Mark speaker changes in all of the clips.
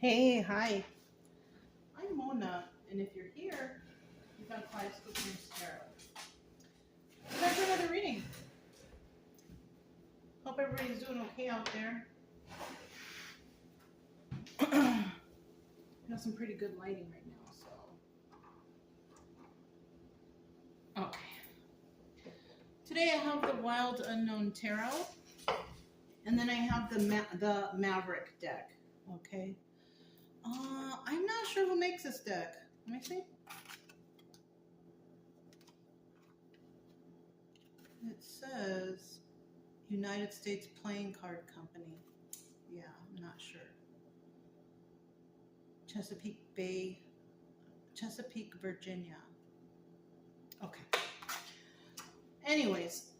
Speaker 1: Hey, hi. I'm Mona, and if you're here, you found Kaleidoscope Tarot. So that's another reading. Hope everybody's doing okay out there. I got some pretty good lighting right now, so. Okay. Today I have the Wild Unknown Tarot, and then I have the Maverick deck. Okay. I'm not sure who makes this deck. Let me see. It says United States Playing Card Company. Yeah, I'm not sure. Chesapeake, Virginia. Okay. Anyways,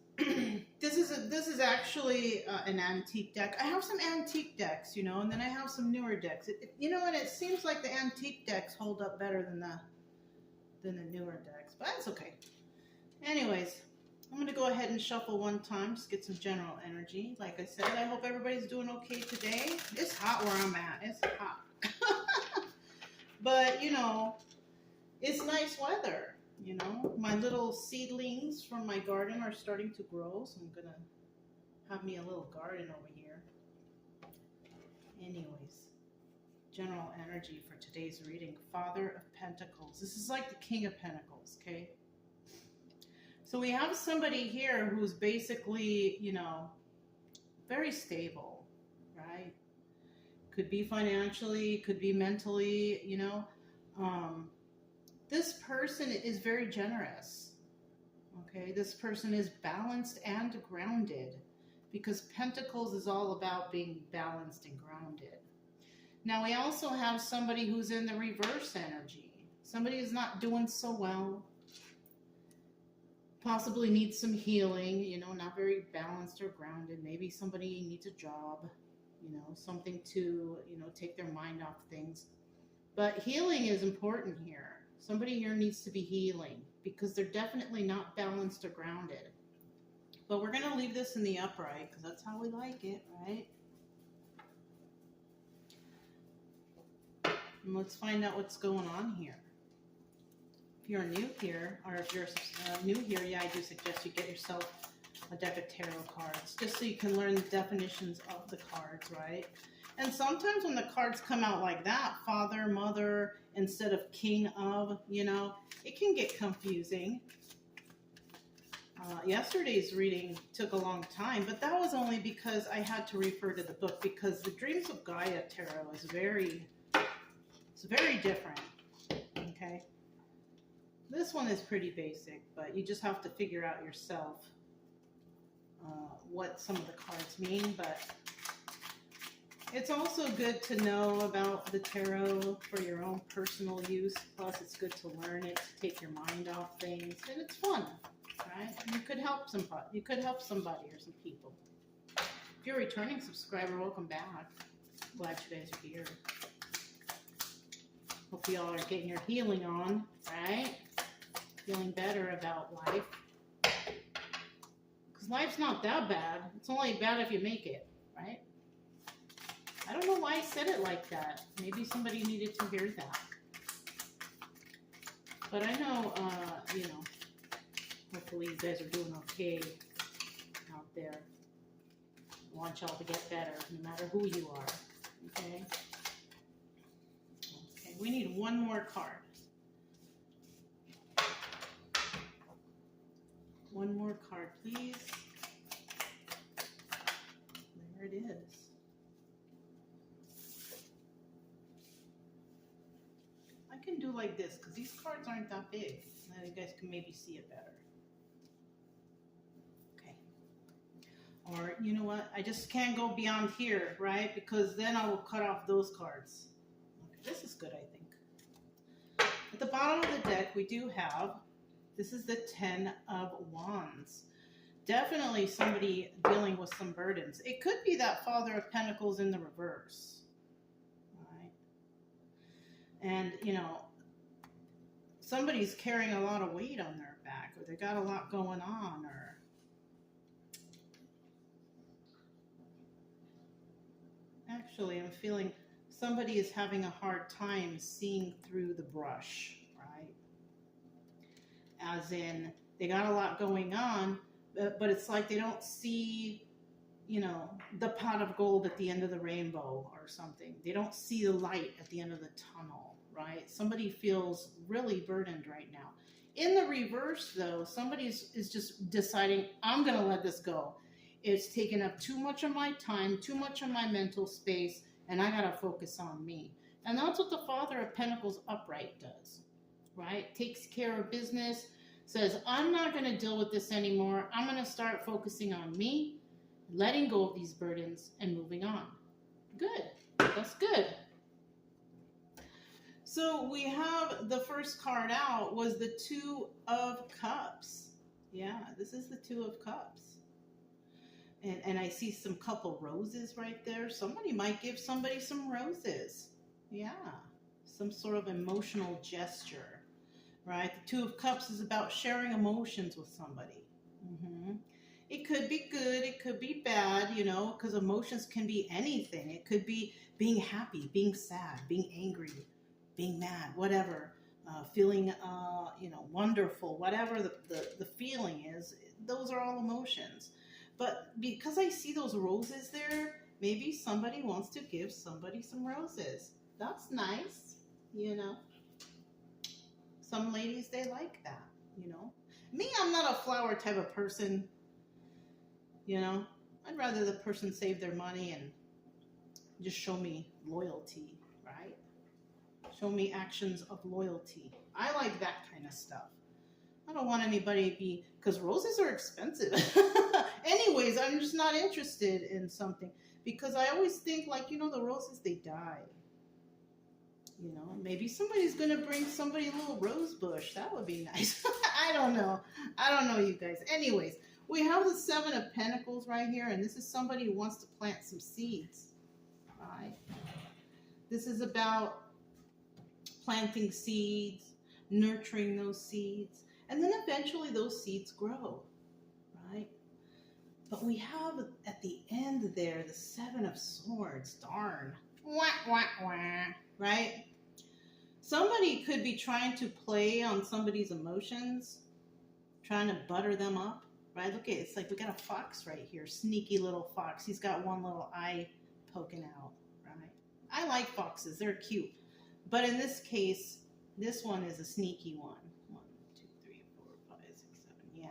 Speaker 1: this is actually an antique deck. I have some antique decks, and then I have some newer decks. And it seems like the antique decks hold up better than the newer decks, but that's okay. Anyways, I'm going to go ahead and shuffle one time, just get some general energy. Like I said, I hope everybody's doing okay today. It's hot where I'm at. It's hot. But, it's nice weather. My little seedlings from my garden are starting to grow, so I'm going to have me a little garden over here. Anyways, general energy for today's reading. Father of Pentacles. This is like the King of Pentacles, okay? So we have somebody here who's basically, very stable, right? Could be financially, could be mentally, This person is very generous, okay? This person is balanced and grounded because Pentacles is all about being balanced and grounded. Now we also have somebody who's in the reverse energy. Somebody who's not doing so well. Possibly needs some healing, not very balanced or grounded. Maybe somebody needs a job, something to, take their mind off things. But healing is important here. Somebody here needs to be healing because they're definitely not balanced or grounded. But we're going to leave this in the upright because that's how we like it, right? And let's find out what's going on here. If you're new here, or if you're new here, yeah, I do suggest you get yourself a deck of tarot cards, just so you can learn the definitions of the cards, right? And sometimes when the cards come out like that, father, mother, instead of king of, it can get confusing. Yesterday's reading took a long time, but that was only because I had to refer to the book, because the Dreams of Gaia tarot is very different, okay? This one is pretty basic, but you just have to figure out yourself what some of the cards mean. But it's also good to know about the tarot for your own personal use. Plus, it's good to learn it, to take your mind off things, and it's fun, right? You could help somebody. You could help somebody or some people. If you're a returning subscriber, welcome back. Glad you guys are here. Hope you all are getting your healing on, right? Feeling better about life. Because life's not that bad. It's only bad if you make it, right? I don't know why I said it like that. Maybe somebody needed to hear that. But I know, hopefully you guys are doing okay out there. I want y'all to get better, no matter who you are, okay? Okay, we need one more card. One more card, please. There it is. I can do like this because these cards aren't that big. Now you guys can maybe see it better. Okay. Or you know what? I just can't go beyond here, right? Because then I will cut off those cards. Okay, this is good, I think. At the bottom of the deck, we do have, this is the 10 of Wands. Definitely somebody dealing with some burdens. It could be that Father of Pentacles in the reverse. Right? And, somebody's carrying a lot of weight on their back, or they got a lot going on, or actually I'm feeling somebody is having a hard time seeing through the brush, right? As in, they got a lot going on, but it's like they don't see, you know, the pot of gold at the end of the rainbow or something. They don't see the light at the end of the tunnel, right? Somebody feels really burdened right now. In the reverse, though, somebody is just deciding, I'm going to let this go. It's taken up too much of my time, too much of my mental space, and I got to focus on me. And that's what the Father of Pentacles upright does, right? Takes care of business, says, I'm not going to deal with this anymore. I'm going to start focusing on me, letting go of these burdens, and moving on. Good. That's good. So we have the first card out was the Two of Cups. Yeah, this is the Two of Cups. And I see some couple roses right there. Somebody might give somebody some roses. Yeah, some sort of emotional gesture, right? The Two of Cups is about sharing emotions with somebody. It could be good, it could be bad, you know, because emotions can be anything. It could be being happy, being sad, being angry, being mad, whatever, feeling, you know, wonderful, whatever the feeling is. Those are all emotions. But because I see those roses there, maybe somebody wants to give somebody some roses. That's nice, you know. Some ladies, they like that, you know. Me, I'm not a flower type of person, you know. I'd rather the person save their money and just show me loyalty, right? Show me actions of loyalty. I like that kind of stuff. I don't want anybody to be, because roses are expensive. Anyways, I'm just not interested in something, because I always think, like, you know, the roses, they die. You know, maybe somebody's going to bring somebody a little rose bush. That would be nice. I don't know. I don't know, you guys. Anyways, we have the Seven of Pentacles right here, and this is somebody who wants to plant some seeds. Right? This is about planting seeds, nurturing those seeds, and then eventually those seeds grow, right? But we have at the end there the Seven of Swords. Darn. Wah, wah, wah. Right? Somebody could be trying to play on somebody's emotions, trying to butter them up, right? Look at it. It's like we got a fox right here. Sneaky little fox. He's got one little eye poking out, right? I like foxes. They're cute. But in this case, this one is a sneaky one. 1, 2, 3, 4, 5, 6, 7. Yeah.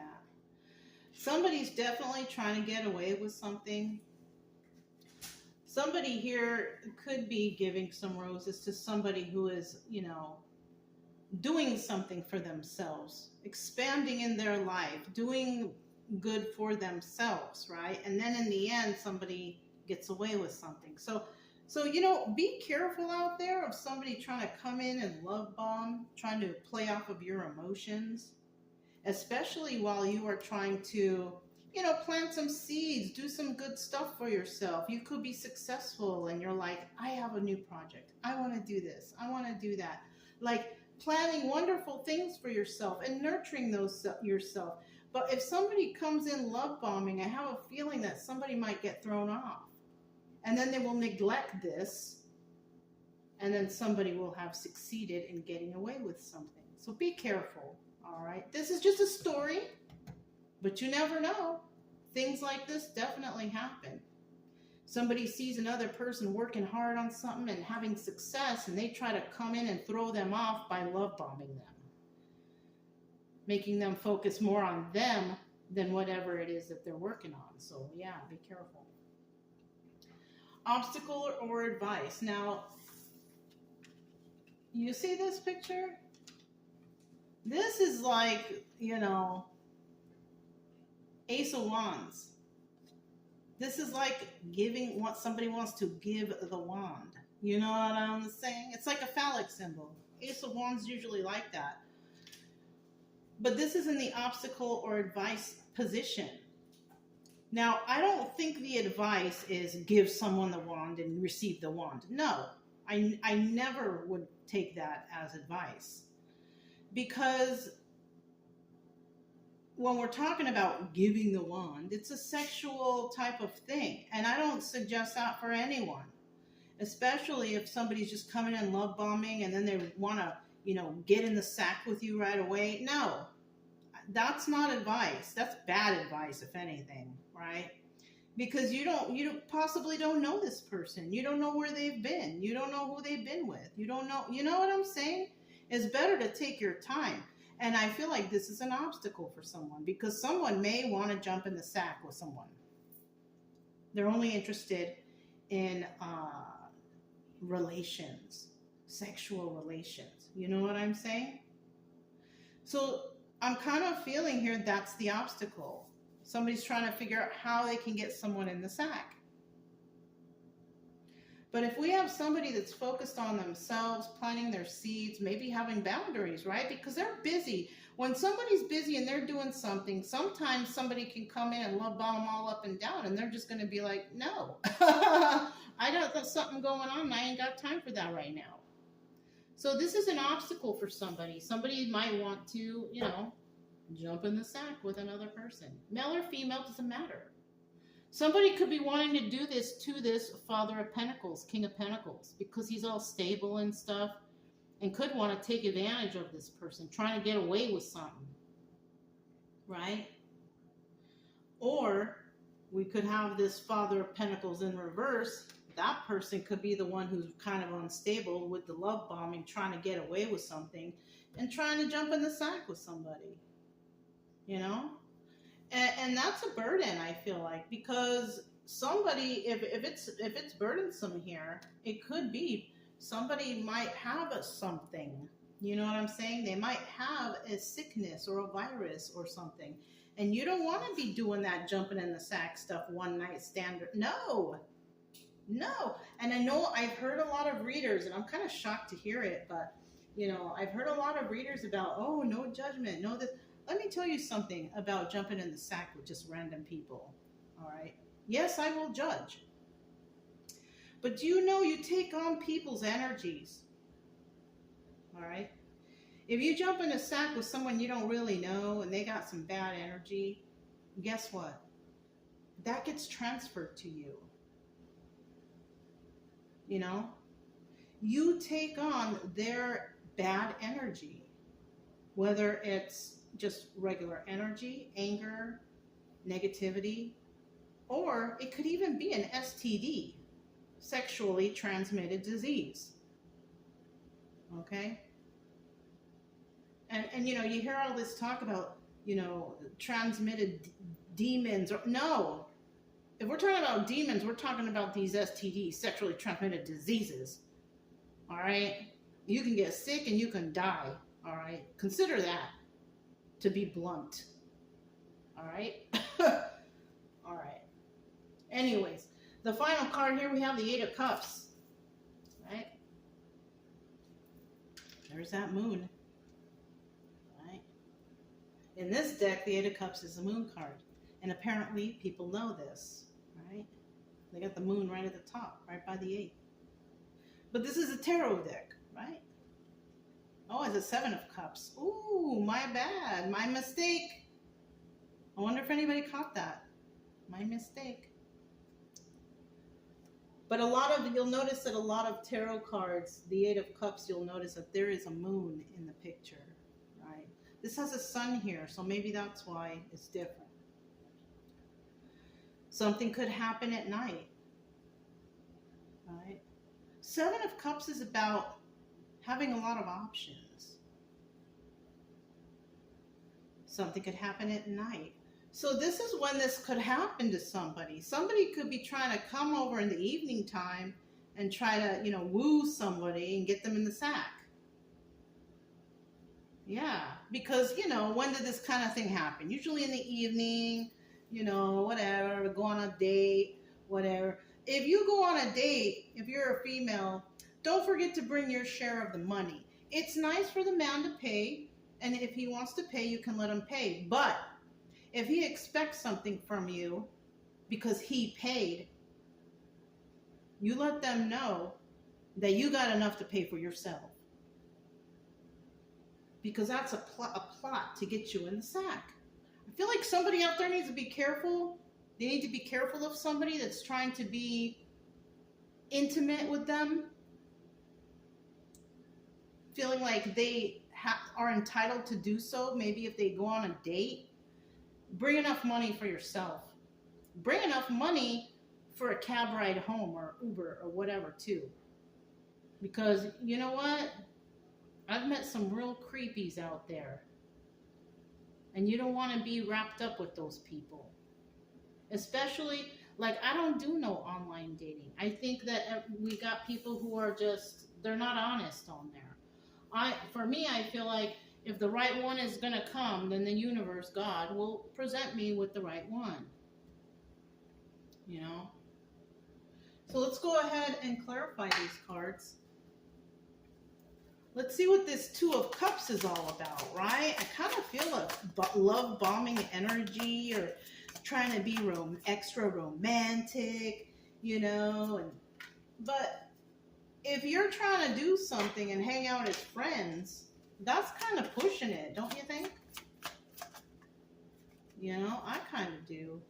Speaker 1: Somebody's definitely trying to get away with something. Somebody here could be giving some roses to somebody who is, you know, doing something for themselves, expanding in their life, doing good for themselves, right? And then in the end, somebody gets away with something. So, you know, be careful out there of somebody trying to come in and love bomb, trying to play off of your emotions, especially while you are trying to, you know, plant some seeds, do some good stuff for yourself. You could be successful and you're like, I have a new project. I want to do this. I want to do that. Like planning wonderful things for yourself and nurturing those yourself. But if somebody comes in love bombing, I have a feeling that somebody might get thrown off. And then they will neglect this. And then somebody will have succeeded in getting away with something. So be careful. All right. This is just a story. But you never know. Things like this definitely happen. Somebody sees another person working hard on something and having success, and they try to come in and throw them off by love bombing them, making them focus more on them than whatever it is that they're working on. So yeah, be careful. Obstacle or advice. Now, you see this picture? This is like, you know, Ace of Wands. This is like giving what somebody wants to give the wand. You know what I'm saying? It's like a phallic symbol. Ace of Wands usually like that. But this is in the obstacle or advice position. Now, I don't think the advice is give someone the wand and receive the wand. No, I never would take that as advice. Because when we're talking about giving the wand, it's a sexual type of thing. And I don't suggest that for anyone. especially if somebody's just coming in love bombing and then they want to, get in the sack with you right away. No, that's not advice. That's bad advice, if anything, right? Because you possibly don't know this person. You don't know where they've been. You don't know who they've been with. You don't know, you know what I'm saying? It's better to take your time. And I feel like this is an obstacle for someone because someone may want to jump in the sack with someone. They're only interested in relations, sexual relations. You know what I'm saying? So I'm kind of feeling here that's the obstacle. Somebody's trying to figure out how they can get someone in the sack. But if we have somebody that's focused on themselves, planting their seeds, maybe having boundaries, right? Because they're busy. When somebody's busy and they're doing something, sometimes somebody can come in and love bomb them all up and down, and they're just going to be like, no, I got something going on, and I ain't got time for that right now. So this is an obstacle for somebody. Somebody might want to, jump in the sack with another person. Male or female, doesn't matter. Somebody could be wanting to do this to this Father of Pentacles, King of Pentacles, because he's all stable and stuff, and could want to take advantage of this person, trying to get away with something, right? Or we could have this Father of Pentacles in reverse. That person could be the one who's kind of unstable with the love bombing, trying to get away with something, and trying to jump in the sack with somebody, And that's a burden, I feel like, because somebody, if it's burdensome here, it could be somebody might have something. You know what I'm saying? They might have a sickness or a virus or something, and you don't want to be doing that jumping in the sack stuff, one night stand. No. And I know I've heard a lot of readers, and I'm kind of shocked to hear it, but I've heard a lot of readers about, oh, no judgment, no this. Let me tell you something about jumping in the sack with just random people, all right? Yes, I will judge. But do you know you take on people's energies, all right? If you jump in a sack with someone you don't really know and they got some bad energy, guess what? That gets transferred to you. You take on their bad energy, whether it's just regular energy, anger, negativity, or it could even be an STD, sexually transmitted disease. Okay? And you hear all this talk about, transmitted demons. No. If we're talking about demons, we're talking about these STDs, sexually transmitted diseases. All right? You can get sick and you can die. All right? Consider that. To be blunt. All right? All right. Anyways, the final card here, we have the Eight of Cups. Right? There's that moon. Right? In this deck, the Eight of Cups is the moon card. And apparently, people know this. Right? They got the moon right at the top, right by the 8. But this is a tarot deck, right? Oh, it's a 7 of Cups. Ooh, my bad. My mistake. I wonder if anybody caught that. My mistake. But you'll notice that a lot of tarot cards, the 8 of Cups, you'll notice that there is a moon in the picture, right? This has a sun here, so maybe that's why it's different. Something could happen at night, right? 7 of Cups is about having a lot of options. Something could happen at night. So this is when this could happen to somebody. Somebody could be trying to come over in the evening time and try to, woo somebody and get them in the sack. Yeah, because, when did this kind of thing happen? Usually in the evening, whatever, go on a date, whatever. If you go on a date, if you're a female, don't forget to bring your share of the money. It's nice for the man to pay, and if he wants to pay, you can let him pay. But if he expects something from you because he paid, you let them know that you got enough to pay for yourself. Because that's a plot to get you in the sack. I feel like somebody out there needs to be careful. They need to be careful of somebody that's trying to be intimate with them, feeling like they are entitled to do so. Maybe if they go on a date, bring enough money for yourself. Bring enough money for a cab ride home or Uber or whatever too. Because you know what? I've met some real creepies out there. And you don't want to be wrapped up with those people. Especially, like, I don't do no online dating. I think that we got people who are just, they're not honest on there. For me, I feel like if the right one is going to come, then the universe, God, will present me with the right one. You know? So let's go ahead and clarify these cards. Let's see what this Two of Cups is all about, right? I kind of feel a love bombing energy, or trying to be extra romantic, you know. But if you're trying to do something and hang out as friends, that's kind of pushing it, don't you think? You know, I kind of do.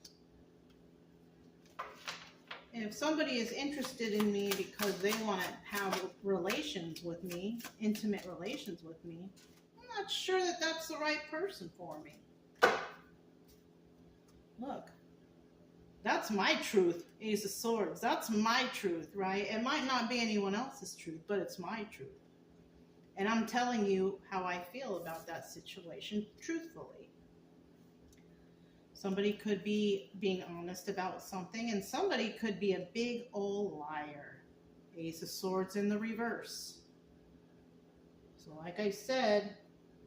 Speaker 1: If somebody is interested in me because they want to have relations with me, intimate relations with me, I'm not sure that that's the right person for me. Look, that's my truth, Ace of Swords. That's my truth, right? It might not be anyone else's truth, but it's my truth. And I'm telling you how I feel about that situation truthfully. Somebody could be being honest about something, and somebody could be a big old liar. Ace of Swords in the reverse. So like I said,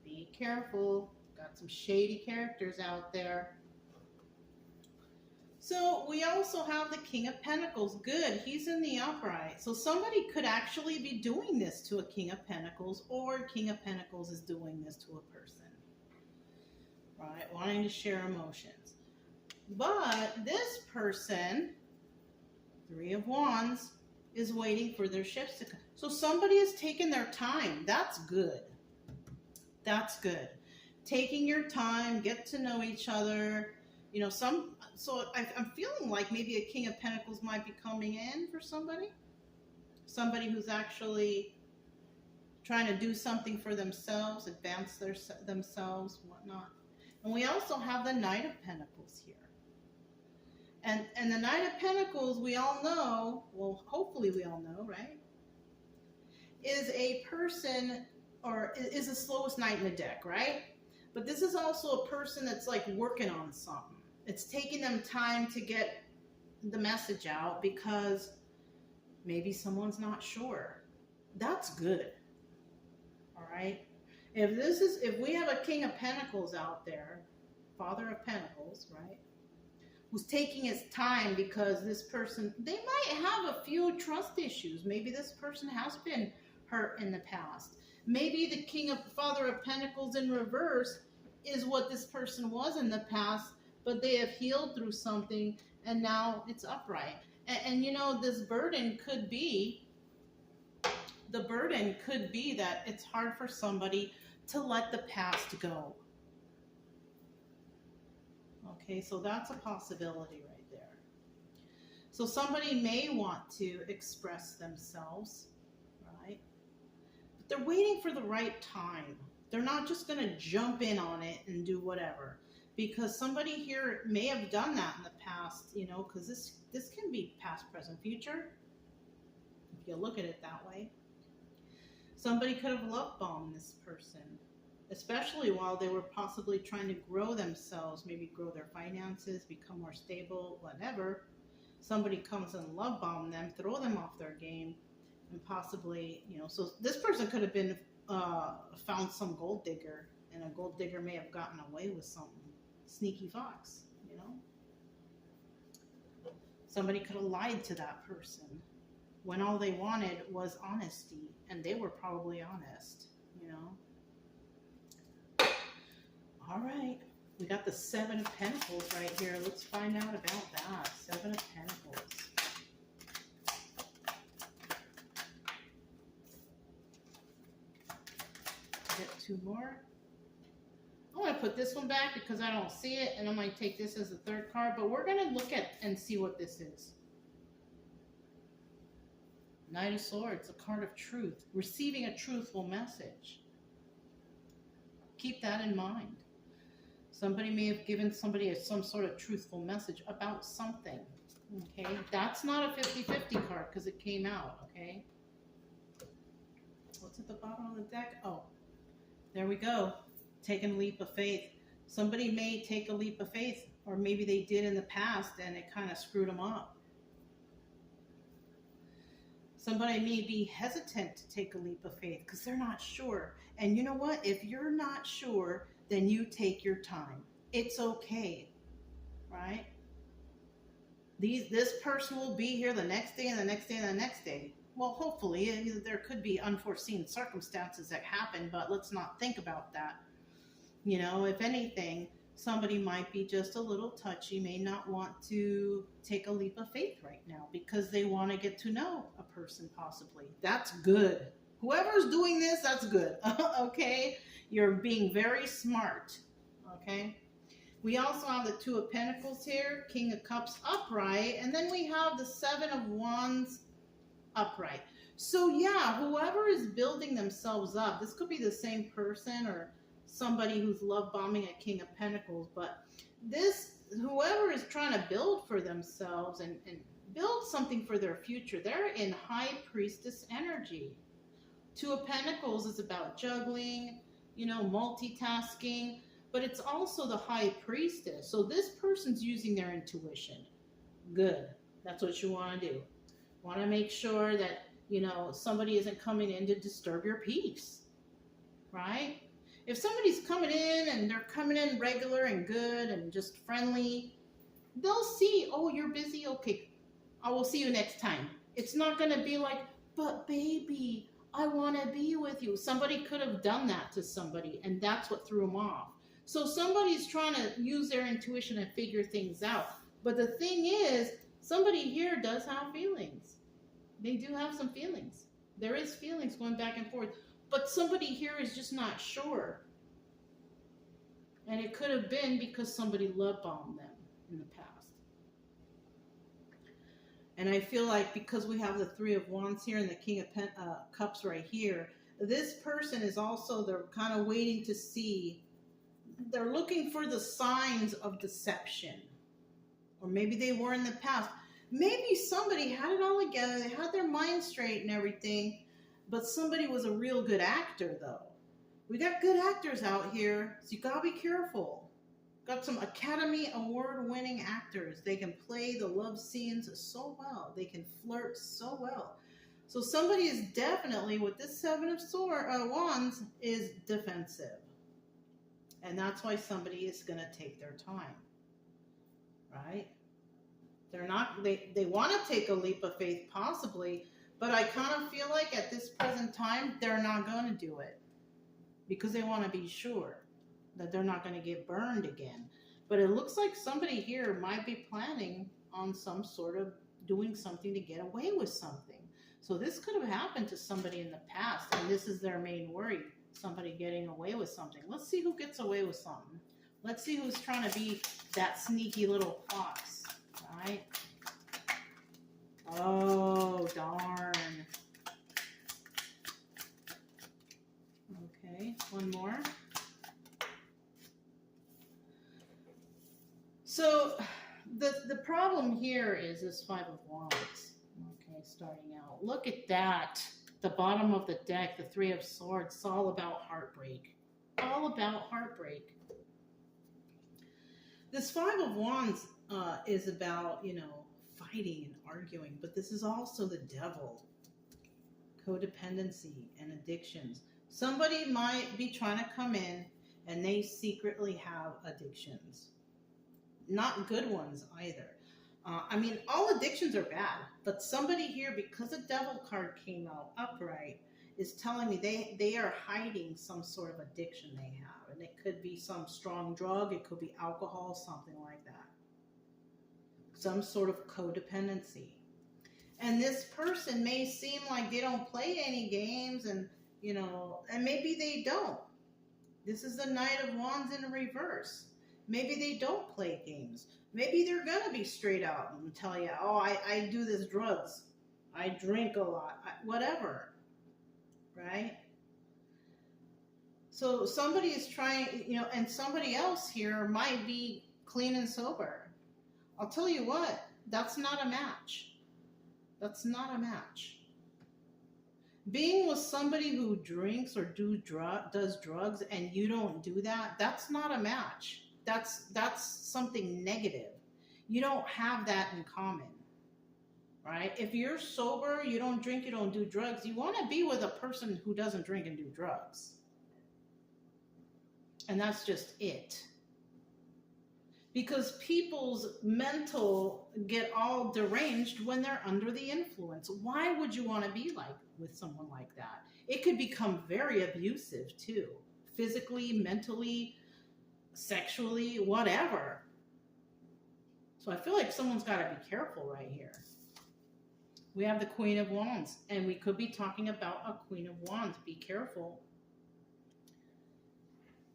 Speaker 1: be careful. Got some shady characters out there. So we also have the King of Pentacles. Good, he's in the upright. So somebody could actually be doing this to a King of Pentacles, or King of Pentacles is doing this to a person. Right, wanting to share emotions. But this person, Three of Wands, is waiting for their ships to come. So somebody is taking their time. That's good. That's good. Taking your time, get to know each other. You know, so I'm feeling like maybe a King of Pentacles might be coming in for somebody. Somebody who's actually trying to do something for themselves, advance themselves, whatnot. And we also have the Knight of Pentacles here. And the Knight of Pentacles, we all know, well, hopefully we all know, right? Is a person, or is the slowest knight in the deck, right? But this is also a person that's like working on something. It's taking them time to get the message out because maybe someone's not sure. That's good. All right. If we have a King of Pentacles out there, Father of Pentacles, right? Who's taking his time because this person, they might have a few trust issues. Maybe this person has been hurt in the past. Maybe the Father of Pentacles in reverse is what this person was in the past, but they have healed through something and now it's upright. And you know, this burden could be, that it's hard for somebody to let the past go. Okay, so that's a possibility right there. So somebody may want to express themselves, right? But they're waiting for the right time. They're not just going to jump in on it and do whatever. Because somebody here may have done that in the past, you know, because this can be past, present, future, if you look at it that way. Somebody could have love bombed this person, especially while they were possibly trying to grow themselves, maybe grow their finances, become more stable, whatever. Somebody comes and love bomb them, throw them off their game, and possibly, you know, so this person could have been found some gold digger, and a gold digger may have gotten away with something. Sneaky fox, you know. Somebody could have lied to that person when all they wanted was honesty, and they were probably honest, you know. All right, we got the Seven of Pentacles right here. Let's find out about that. Seven of Pentacles. Get two more. I'm going to put this one back because I don't see it, and I'm going to take this as the third card, but we're going to look at and see what this is. Knight of Swords, a card of truth, receiving a truthful message. Keep that in mind. Somebody may have given somebody some sort of truthful message about something. Okay, that's not a 50-50 card because it came out. Okay, what's at the bottom of the deck? Oh, there we go. Taking a leap of faith. Somebody may take a leap of faith, or maybe they did in the past and it kind of screwed them up. Somebody may be hesitant to take a leap of faith because they're not sure. And you know what? If you're not sure, then you take your time. It's okay, right? This person will be here the next day and the next day and the next day. Well, hopefully, there could be unforeseen circumstances that happen, but let's not think about that. You know, if anything, somebody might be just a little touchy, may not want to take a leap of faith right now because they want to get to know a person possibly. That's good. Whoever's doing this, that's good. Okay? You're being very smart. Okay? We also have the Two of Pentacles here, King of Cups upright, and then we have the Seven of Wands upright. So yeah, whoever is building themselves up, this could be the same person or somebody who's love bombing a King of Pentacles, but whoever is trying to build for themselves and build something for their future, they're in High Priestess energy. Two of Pentacles is about juggling, you know, multitasking, but it's also the High Priestess. So this person's using their intuition. Good. That's what you want to do. Want to make sure that, you know, somebody isn't coming in to disturb your peace, right? If somebody's coming in and they're coming in regular and good and just friendly, they'll see, oh, you're busy? Okay, I will see you next time. It's not going to be like, but baby, I want to be with you. Somebody could have done that to somebody, and that's what threw them off. So somebody's trying to use their intuition and figure things out. But the thing is, somebody here does have feelings. They do have some feelings. There is feelings going back and forth. But somebody here is just not sure. And it could have been because somebody love bombed them in the past. And I feel like because we have the Three of Wands here and the King of Cups right here, this person is also, they're kind of waiting to see, they're looking for the signs of deception. Or maybe they were in the past. Maybe somebody had it all together, they had their mind straight and everything, but somebody was a real good actor, though. We got good actors out here, so you gotta be careful. Got some Academy Award-winning actors. They can play the love scenes so well. They can flirt so well. So somebody is definitely, with this Seven of Wands, is defensive. And that's why somebody is gonna take their time, right? They're not, they want to take a leap of faith, possibly, but I kind of feel like at this present time, they're not going to do it because they want to be sure that they're not going to get burned again. But it looks like somebody here might be planning on some sort of doing something to get away with something. So this could have happened to somebody in the past, and this is their main worry, somebody getting away with something. Let's see who gets away with something. Let's see who's trying to be that sneaky little fox. Right? Oh, darn. Okay, one more. So the problem here is this Five of Wands. Okay, starting out. Look at that. The bottom of the deck, the Three of Swords. It's all about heartbreak. All about heartbreak. This Five of Wands is about, you know, fighting and arguing, but this is also the devil. Codependency and addictions. Somebody might be trying to come in and they secretly have addictions. Not good ones either. I mean, all addictions are bad, but somebody here, because the devil card came out upright, is telling me they are hiding some sort of addiction they have. And it could be some strong drug, it could be alcohol, something like that. Some sort of codependency. And this person may seem like they don't play any games, and, you know, and maybe they don't. This is the Knight of Wands in reverse. Maybe they don't play games. Maybe they're going to be straight out and tell you, oh, I do this drugs. I drink a lot, whatever, right? So somebody is trying, and somebody else here might be clean and sober. I'll tell you what, that's not a match. That's not a match. Being with somebody who drinks or does drugs and you don't do that, that's not a match. That's something negative. You don't have that in common, right? If you're sober, you don't drink, you don't do drugs, you want to be with a person who doesn't drink and do drugs. And that's just it. Because people's mental get all deranged when they're under the influence. Why would you want to be with someone like that? It could become very abusive too. Physically, mentally, sexually, whatever. So I feel like someone's got to be careful right here. We have the Queen of Wands, and we could be talking about a Queen of Wands. Be careful.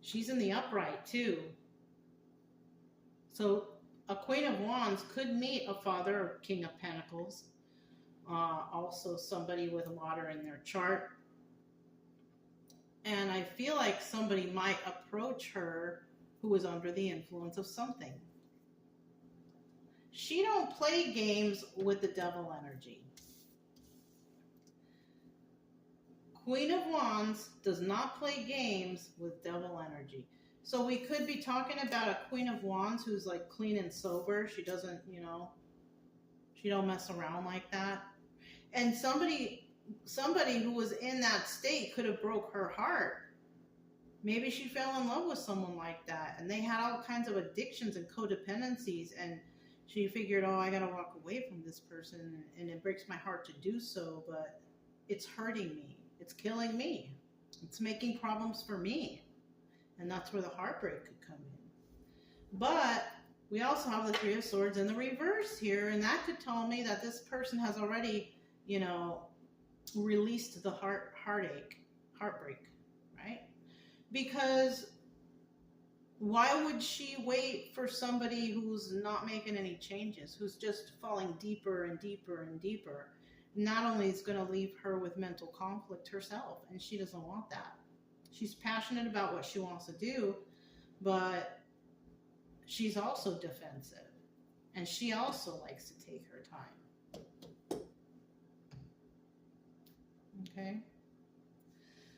Speaker 1: She's in the upright too. So a Queen of Wands could meet a Father or King of Pentacles. Also somebody with water in their chart. And I feel like somebody might approach her who is under the influence of something. She don't play games with the devil energy. Queen of Wands does not play games with devil energy. So we could be talking about a Queen of Wands who's like clean and sober. She doesn't, she don't mess around like that. And somebody who was in that state could have broke her heart. Maybe she fell in love with someone like that, and they had all kinds of addictions and codependencies, and she figured, I gotta walk away from this person, and it breaks my heart to do so, but it's hurting me. It's killing me. It's making problems for me. And that's where the heartbreak could come in. But we also have the Three of Swords in the reverse here, and that could tell me that this person has already, released the heartbreak, right? Because why would she wait for somebody who's not making any changes, who's just falling deeper and deeper and deeper? Not only is going to leave her with mental conflict herself, and she doesn't want that. She's passionate about what she wants to do, but she's also defensive, and she also likes to take her time. Okay?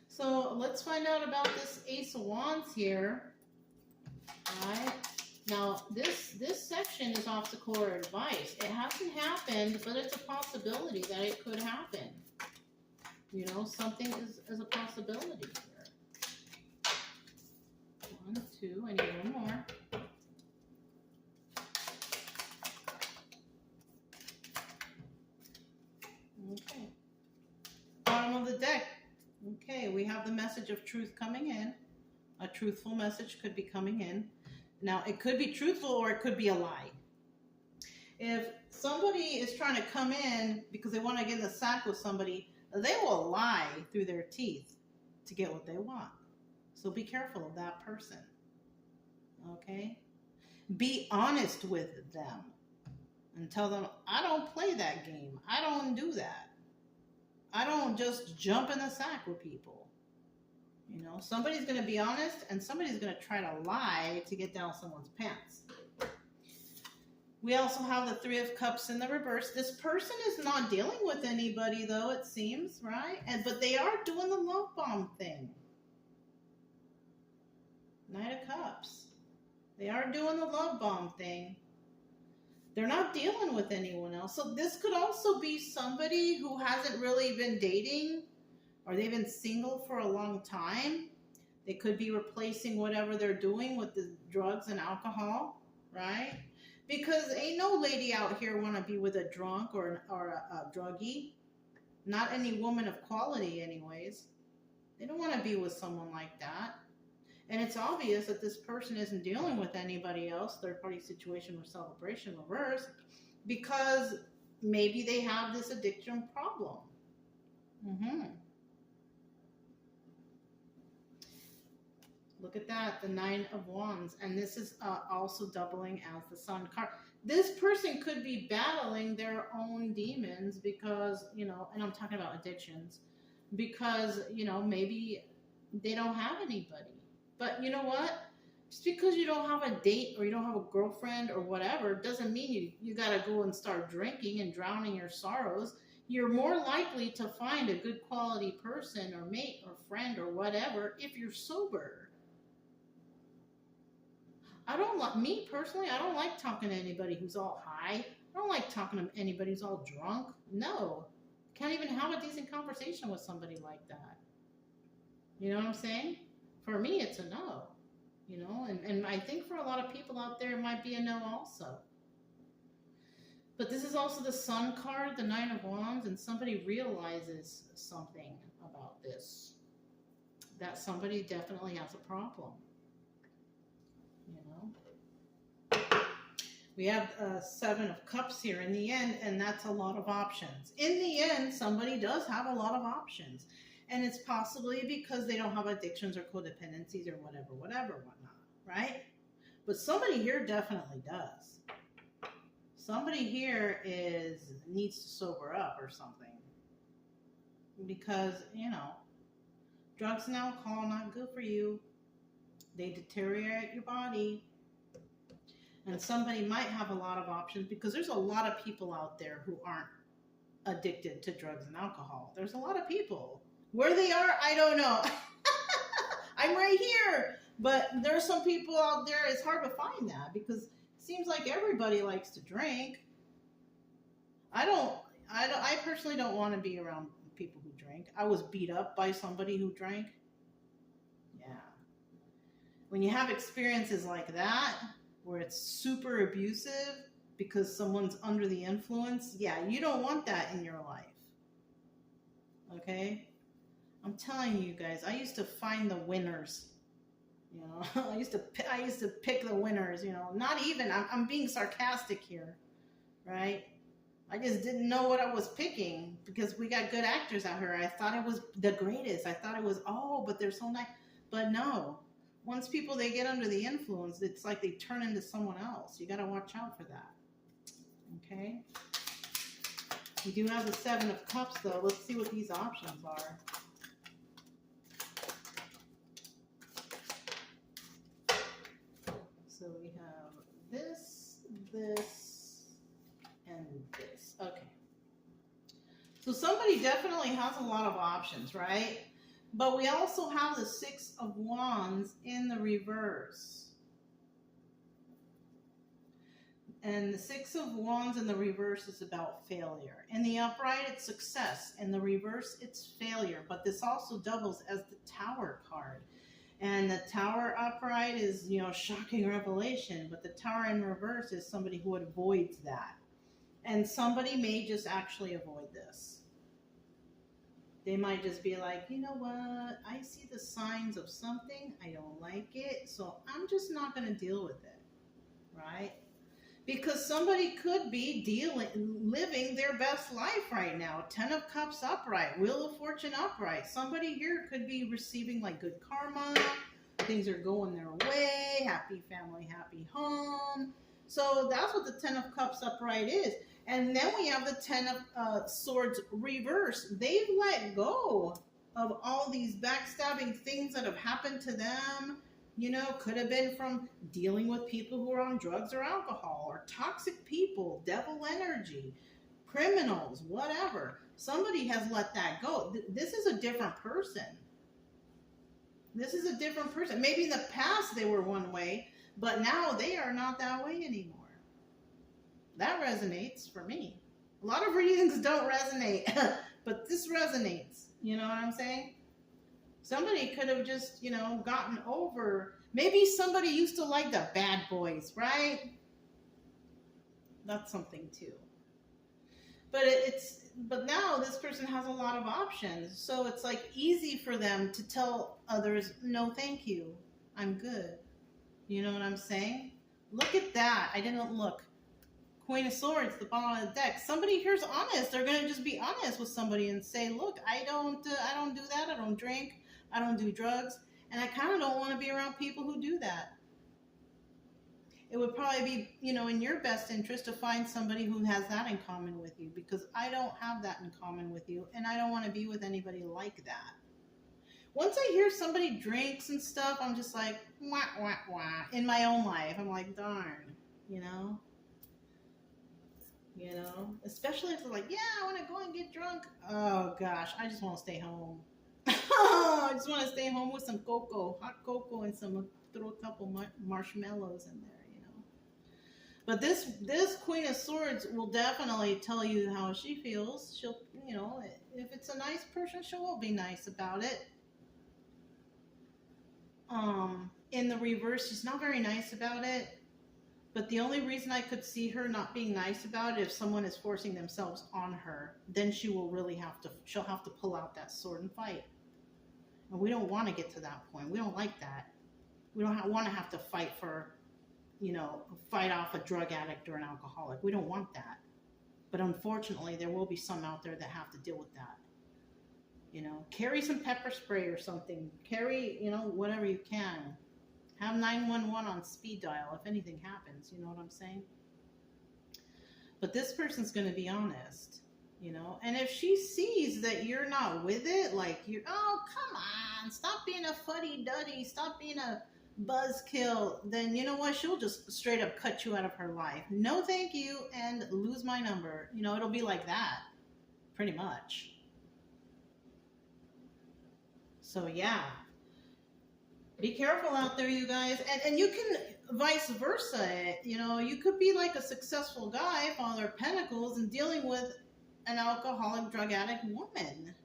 Speaker 1: So let's find out about this Ace of Wands here. All right? Now, this section is off the core advice. It hasn't happened, but it's a possibility that it could happen. Something is a possibility here. 1, 2, I need one more. Okay. Bottom of the deck. Okay, we have the message of truth coming in. A truthful message could be coming in. Now, it could be truthful or it could be a lie. If somebody is trying to come in because they want to get in the sack with somebody, they will lie through their teeth to get what they want. So be careful of that person. Okay? Be honest with them and tell them, I don't play that game. I don't do that. I don't just jump in the sack with people. Somebody's going to be honest and somebody's going to try to lie to get down someone's pants. We also have the Three of Cups in the reverse. This person is not dealing with anybody, though, it seems, right? But they are doing the love bomb thing. Knight of Cups. They are doing the love bomb thing. They're not dealing with anyone else. So this could also be somebody who hasn't really been dating, or they've been single for a long time. They could be replacing whatever they're doing with the drugs and alcohol, right? Because ain't no lady out here want to be with a drunk or a druggie. Not any woman of quality anyways. They don't want to be with someone like that. And it's obvious that this person isn't dealing with anybody else, third-party situation or celebration reverse, because maybe they have this addiction problem. Look at that, the Nine of Wands. And this is also doubling as the Sun card. this person could be battling their own demons because, and I'm talking about addictions, because, maybe they don't have anybody. But you know what? Just because you don't have a date or you don't have a girlfriend or whatever doesn't mean you got to go and start drinking and drowning your sorrows. You're more likely to find a good quality person or mate or friend or whatever if you're sober. Me personally, I don't like talking to anybody who's all high. I don't like talking to anybody who's all drunk. No. Can't even have a decent conversation with somebody like that. You know what I'm saying? For me, it's a no. And I think for a lot of people out there, it might be a no also. But this is also the Sun card, the Nine of Wands, and somebody realizes something about this. That somebody definitely has a problem. We have Seven of Cups here in the end, and that's a lot of options. In the end, somebody does have a lot of options. And it's possibly because they don't have addictions or codependencies or whatever, whatnot, right? But somebody here definitely does. Somebody here needs to sober up or something. Because, drugs and alcohol are not good for you. They deteriorate your body. And somebody might have a lot of options because there's a lot of people out there who aren't addicted to drugs and alcohol. There's a lot of people. Where they are, I don't know. I'm right here. But there are some people out there, it's hard to find that because it seems like everybody likes to drink. I personally don't want to be around people who drink. I was beat up by somebody who drank. Yeah. When you have experiences like that, where it's super abusive because someone's under the influence, yeah, you don't want that in your life. Okay? I'm telling you guys, I used to find the winners. I used to pick the winners, not even, I'm being sarcastic here, right? I just didn't know what I was picking because we got good actors out here. I thought it was the greatest. I thought it was, but they're so nice. But no. Once people, they get under the influence, it's like they turn into someone else. You got to watch out for that. Okay? We do have the Seven of Cups, though. Let's see what these options are. So we have this, and this. Okay. So somebody definitely has a lot of options, right? But we also have the Six of Wands in the reverse. And the Six of Wands in the reverse is about failure. In the upright, it's success. In the reverse, it's failure. But this also doubles as the Tower card. And the Tower upright is, shocking revelation. But the Tower in reverse is somebody who avoids that. And somebody may just actually avoid this. They might just be like, you know what? I see the signs of something. I don't like it. So I'm just not going to deal with it. Right? Because somebody could be living their best life right now. 10 of Cups upright. Wheel of Fortune upright. Somebody here could be receiving like good karma. Things are going their way. Happy family, happy home. So that's what the 10 of Cups upright is. And then we have the 10 of Swords reverse. They've let go of all these backstabbing things that have happened to them. Could have been from dealing with people who are on drugs or alcohol or toxic people, devil energy, criminals, whatever. Somebody has let that go. This is a different person. This is a different person. Maybe in the past they were one way, but now they are not that way anymore. That resonates for me. A lot of readings don't resonate, but this resonates. You know what I'm saying? Somebody could have just, gotten over. Maybe somebody used to like the bad boys, right? That's something too. But now this person has a lot of options. So it's like easy for them to tell others, no, thank you. I'm good. You know what I'm saying? Look at that. I didn't look. Queen of Swords, the bottom of the deck. Somebody here's honest. They're going to just be honest with somebody and say, look, I don't do that. I don't drink. I don't do drugs. And I kind of don't want to be around people who do that. it would probably be, in your best interest to find somebody who has that in common with you, because I don't have that in common with you, and I don't want to be with anybody like that. Once I hear somebody drinks and stuff, I'm just like, wah, wah, wah. In my own life, I'm like, darn, especially if they're like, yeah, I want to go and get drunk. Oh gosh, I just want to stay home. I just want to stay home with some cocoa, hot cocoa, and throw a couple marshmallows in there, But this Queen of Swords will definitely tell you how she feels. She'll, if it's a nice person, she will be nice about it. In the reverse, she's not very nice about it. But the only reason I could see her not being nice about it, if someone is forcing themselves on her, then she'll have to pull out that sword and fight. And we don't want to get to that point. We don't like that. We don't want to have to fight fight off a drug addict or an alcoholic. We don't want that. But unfortunately, there will be some out there that have to deal with that. Carry some pepper spray or something. Carry, whatever you can. Have 911 on speed dial if anything happens. You know what I'm saying? But this person's going to be honest, And if she sees that you're not with it, like oh, come on, stop being a fuddy-duddy, stop being a buzzkill, then you know what? She'll just straight up cut you out of her life. No thank you, and lose my number. It'll be like that, pretty much. So yeah, be careful out there, you guys. And you can vice versa it. You could be like a successful guy, Father of Pentacles, and dealing with an alcoholic, drug addict woman.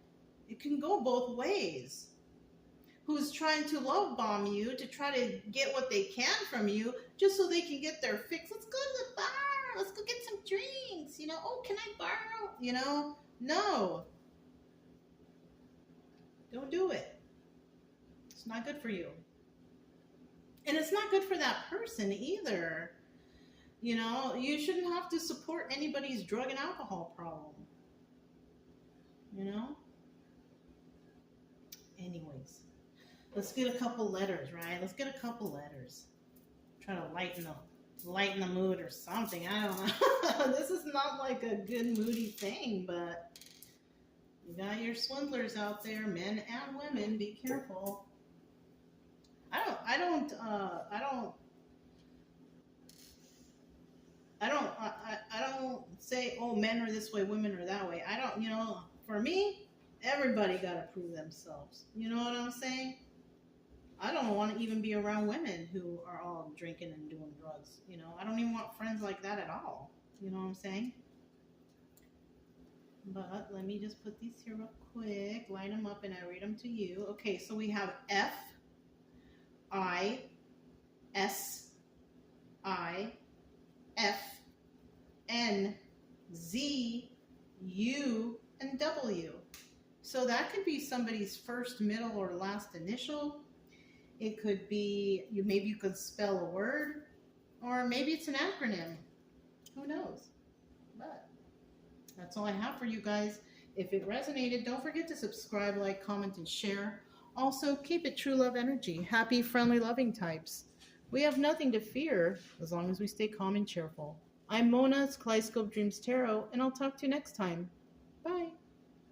Speaker 1: It can go both ways. Who's trying to love bomb you to try to get what they can from you just so they can get their fix. Let's go to the bar. Let's go get some drinks. Oh, can I borrow? No. Don't do it. It's not good for you. And it's not good for that person either. You shouldn't have to support anybody's drug and alcohol problem. Anyways. Let's get a couple letters, right? Let's get a couple letters. Try to lighten the mood or something. I don't know. This is not like a good moody thing, but you got your swindlers out there, men and women. Be careful. I don't say, oh, men are this way, women are that way. For me, everybody got to prove themselves. You know what I'm saying? I don't want to even be around women who are all drinking and doing drugs. I don't even want friends like that at all. You know what I'm saying? But let me just put these here real quick, line them up, and I read them to you. Okay, so we have F, I, S, I, F, N, Z, U, and W. So that could be somebody's first, middle, or last initial. It could be, maybe you could spell a word, or maybe it's an acronym. Who knows? But that's all I have for you guys. If it resonated, don't forget to subscribe, like, comment, and share. Also, keep it true love energy. Happy, friendly, loving types. We have nothing to fear as long as we stay calm and cheerful. I'm Mona's Kaleidoscope Dreams Tarot, and I'll talk to you next time. Bye.